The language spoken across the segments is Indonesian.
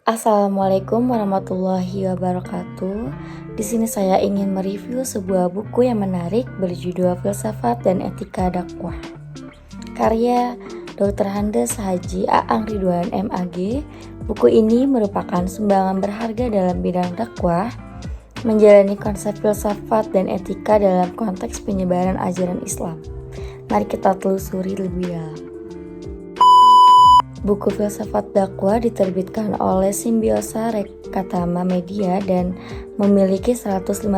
Assalamualaikum warahmatullahi wabarakatuh. Di sini saya ingin mereview sebuah buku yang menarik berjudul Filsafat dan Etika Dakwah. Karya Dr. Handes Haji Aang Ridwan MAG. Buku ini merupakan sumbangan berharga dalam bidang dakwah, menjalani konsep filsafat dan etika dalam konteks penyebaran ajaran Islam. Mari kita telusuri lebih dalam. Buku Filsafat Dakwah diterbitkan oleh Simbiosa Rekatama Media dan memiliki 156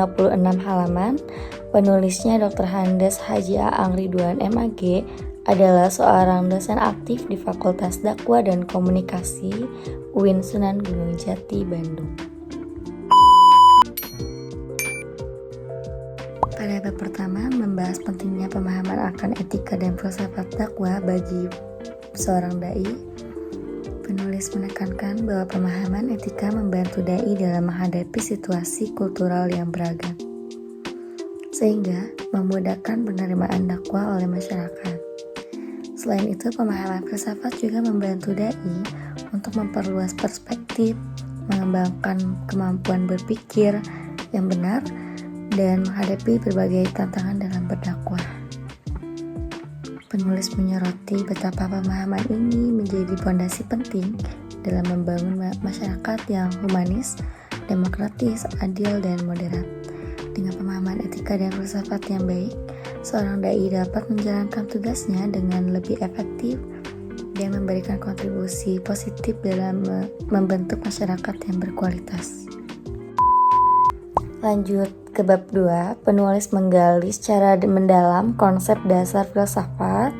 halaman. Penulisnya Dr. Handes Haji Aang Ridwan MAG adalah seorang dosen aktif di Fakultas Dakwah dan Komunikasi UIN Sunan Gunung Jati, Bandung. Pada bab pertama membahas pentingnya pemahaman akan etika dan filsafat dakwah bagi seorang dai. Penulis menekankan bahwa pemahaman etika membantu dai dalam menghadapi situasi kultural yang beragam, sehingga memudahkan penerimaan dakwah oleh masyarakat. Selain itu, pemahaman filsafat juga membantu dai untuk memperluas perspektif, mengembangkan kemampuan berpikir yang benar, dan menghadapi berbagai tantangan dalam berdakwah. Penulis menyoroti betapa pemahaman ini menjadi fondasi penting dalam membangun masyarakat yang humanis, demokratis, adil, dan moderat. Dengan pemahaman etika dan filsafat yang baik, seorang dai dapat menjalankan tugasnya dengan lebih efektif dan memberikan kontribusi positif dalam membentuk masyarakat yang berkualitas. Lanjut ke bab 2, penulis menggali secara mendalam konsep dasar filsafat.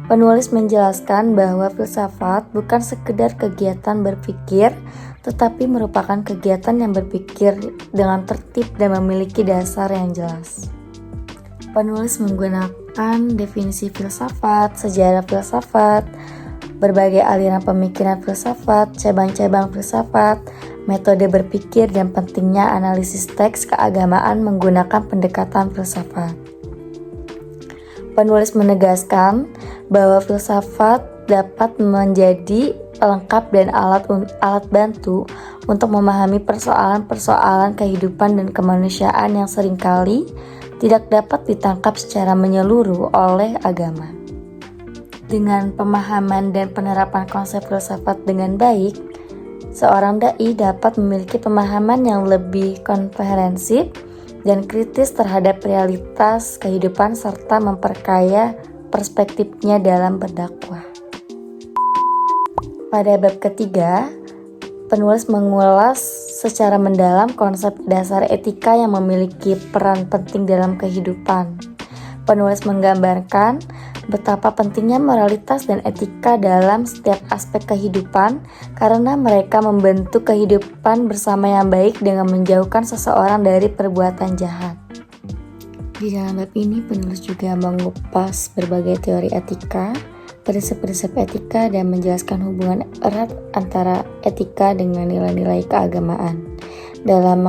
Penulis menjelaskan bahwa filsafat bukan sekedar kegiatan berpikir, tetapi merupakan kegiatan yang berpikir dengan tertib dan memiliki dasar yang jelas. Penulis menggunakan definisi filsafat, sejarah filsafat, berbagai aliran pemikiran filsafat, cabang-cabang filsafat, metode berpikir, dan pentingnya analisis teks keagamaan menggunakan pendekatan filsafat. Penulis menegaskan bahwa filsafat dapat menjadi pelengkap dan alat bantu untuk memahami persoalan-persoalan kehidupan dan kemanusiaan yang seringkali tidak dapat ditangkap secara menyeluruh oleh agama. Dengan pemahaman dan penerapan konsep filsafat dengan baik, seorang dai dapat memiliki pemahaman yang lebih komprehensif dan kritis terhadap realitas kehidupan serta memperkaya perspektifnya dalam berdakwah. Pada bab ketiga, penulis mengulas secara mendalam konsep dasar etika yang memiliki peran penting dalam kehidupan. Penulis menggambarkan betapa pentingnya moralitas dan etika dalam setiap aspek kehidupan karena mereka membentuk kehidupan bersama yang baik dengan menjauhkan seseorang dari perbuatan jahat. Di dalam bab ini penulis juga mengupas berbagai teori etika, prinsip-prinsip etika, dan menjelaskan hubungan erat antara etika dengan nilai-nilai keagamaan. Dalam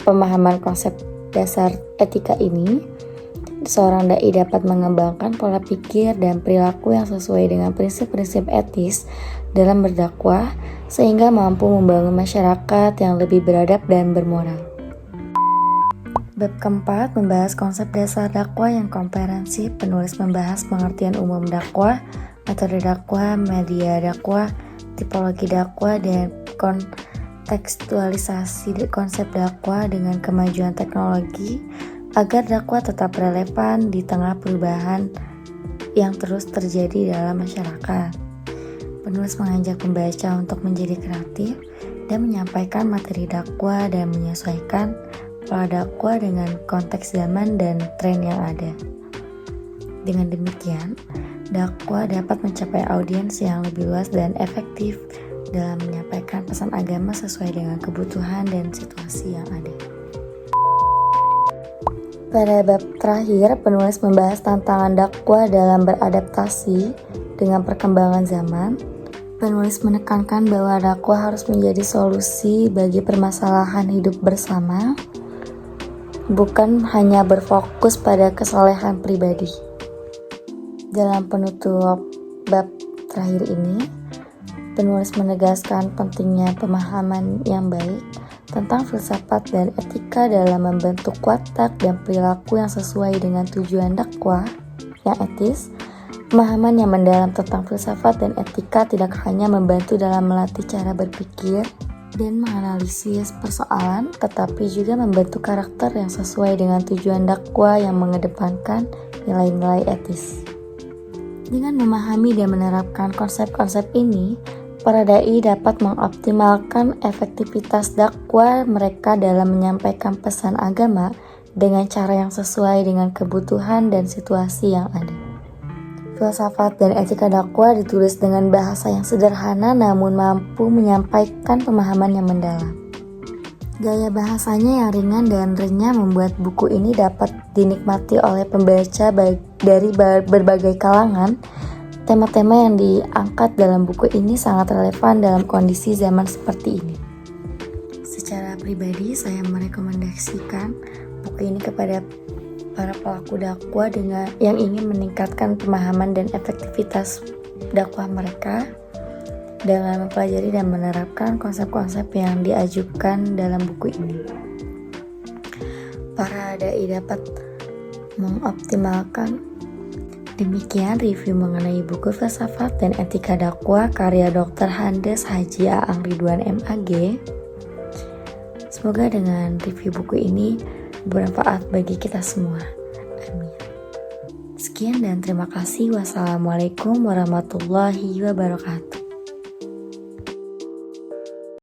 pemahaman konsep dasar etika ini, seorang dai dapat mengembangkan pola pikir dan perilaku yang sesuai dengan prinsip-prinsip etis dalam berdakwah sehingga mampu membangun masyarakat yang lebih beradab dan bermoral. Bab keempat membahas konsep dasar dakwah yang komprehensif. Penulis membahas pengertian umum dakwah, metode dakwah, media dakwah, tipologi dakwah, dan kontekstualisasi konsep dakwah dengan kemajuan teknologi agar dakwah tetap relevan di tengah perubahan yang terus terjadi dalam masyarakat. Penulis mengajak pembaca untuk menjadi kreatif dan menyampaikan materi dakwah dan menyesuaikan pola dakwah dengan konteks zaman dan tren yang ada. Dengan demikian, dakwah dapat mencapai audiens yang lebih luas dan efektif dalam menyampaikan pesan agama sesuai dengan kebutuhan dan situasi yang ada. Pada bab terakhir, penulis membahas tantangan dakwah dalam beradaptasi dengan perkembangan zaman. Penulis menekankan bahwa dakwah harus menjadi solusi bagi permasalahan hidup bersama, bukan hanya berfokus pada kesalehan pribadi. Dalam penutup bab terakhir ini, Penulis menegaskan pentingnya pemahaman yang baik tentang filsafat dan etika dalam membentuk watak dan perilaku yang sesuai dengan tujuan dakwah yang etis. Pemahaman yang mendalam tentang filsafat dan etika tidak hanya membantu dalam melatih cara berpikir dan menganalisis persoalan, tetapi juga membentuk karakter yang sesuai dengan tujuan dakwah yang mengedepankan nilai-nilai etis. Dengan memahami dan menerapkan konsep-konsep ini, para dai dapat mengoptimalkan efektivitas dakwah mereka dalam menyampaikan pesan agama dengan cara yang sesuai dengan kebutuhan dan situasi yang ada. Filsafat dan etika dakwah ditulis dengan bahasa yang sederhana namun mampu menyampaikan pemahaman yang mendalam. Gaya bahasanya yang ringan dan renyah membuat buku ini dapat dinikmati oleh pembaca dari berbagai kalangan. Tema-tema yang diangkat dalam buku ini sangat relevan dalam kondisi zaman seperti ini. Secara pribadi, saya merekomendasikan buku ini kepada para pelaku dakwah dengan yang ingin meningkatkan pemahaman dan efektivitas dakwah mereka dengan mempelajari dan menerapkan konsep-konsep yang diajukan dalam buku ini. Para dai dapat mengoptimalkan. Demikian review mengenai buku Filsafat dan Etika Dakwah karya Dr. Handes Haji Aang Ridwan MAG. Semoga dengan review buku ini bermanfaat bagi kita semua. Amin. Sekian dan terima kasih. Wassalamualaikum warahmatullahi wabarakatuh.